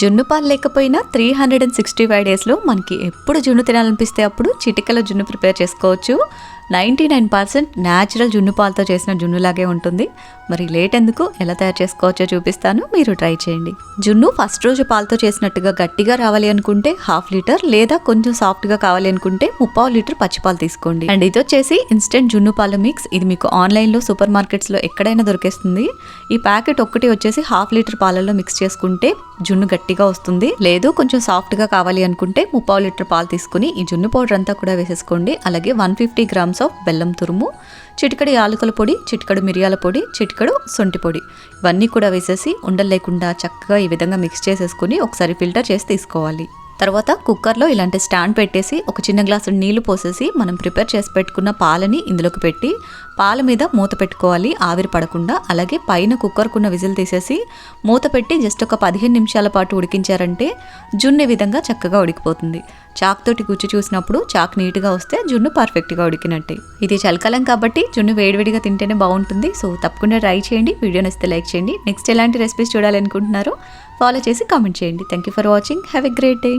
జున్ను పాలు లేకపోయినా 365 డేస్లో మనకి ఎప్పుడు జున్ను తినాలనిపిస్తే అప్పుడు చిటికలో జున్ను ప్రిపేర్ చేసుకోవచ్చు. 99% న్యాచురల్ జున్ను పాలతో చేసిన జున్నులాగే ఉంటుంది. మరి లేట్ ఎందుకు, ఎలా తయారు చేసుకోవచ్చో చూపిస్తాను, మీరు ట్రై చేయండి. జున్ను ఫస్ట్ రోజు పాలతో చేసినట్టుగా గట్టిగా రావాలి అనుకుంటే 1/2 లీటర్, లేదా కొంచెం సాఫ్ట్గా కావాలి అనుకుంటే 3/4 లీటర్ పచ్చిపాలు తీసుకోండి. అండ్ ఇది వచ్చేసి ఇన్స్టెంట్ జున్ను పాల మిక్స్. ఇది మీకు ఆన్లైన్లో సూపర్ మార్కెట్స్లో ఎక్కడైనా దొరికేస్తుంది. ఈ ప్యాకెట్ ఒక్కటి వచ్చేసి 1/2 లీటర్ పాలల్లో మిక్స్ చేసుకుంటే జున్ను గట్టిగా వస్తుంది. లేదు కొంచెం సాఫ్ట్గా కావాలి అనుకుంటే 3/4 లీటర్ పాలు తీసుకుని ఈ జున్ను పౌడర్ అంతా కూడా వేసేసుకోండి. అలాగే 150 గ్రామ్స్ ఆఫ్ బెల్లం తురుము, చిటికడి యాలకుల పొడి, చిటికడు మిరియాల పొడి, చిటికడు సొంటి పొడి, ఇవన్నీ కూడా వేసేసి ఉండలు లేకుండా చక్కగా ఈ విధంగా మిక్స్ చేసేసుకుని ఒకసారి ఫిల్టర్ చేసి తీసుకోవాలి. తర్వాత కుక్కర్లో ఇలాంటి స్టాండ్ పెట్టేసి ఒక చిన్న గ్లాసు నీళ్లు పోసేసి మనం ప్రిపేర్ చేసి పెట్టుకున్న పాలని ఇందులోకి పెట్టి పాల మీద మూత పెట్టుకోవాలి, ఆవిరి పడకుండా. అలాగే పైన కుక్కర్కున్న విజిల్ తీసేసి మూత పెట్టి జస్ట్ ఒక 15 నిమిషాల పాటు ఉడికించారంటే జున్ను ఈ విధంగా చక్కగా ఉడికిపోతుంది. చాక్ తోటి గుచ్చి చూసినప్పుడు చాక్ నీట్గా వస్తే జున్ను పర్ఫెక్ట్గా ఉడికినట్టే. ఇది చలికాలం కాబట్టి జున్ను వేడివేడిగా తింటేనే బాగుంటుంది. సో తప్పకుండా ట్రై చేయండి. వీడియో నచ్చితే లైక్ చేయండి. నెక్స్ట్ ఎలాంటి రెసిపీస్ చూడాలనుకుంటున్నారో ఫాలో చేసి కామెంట్ చేయండి. Thank you for watching. Have a great day.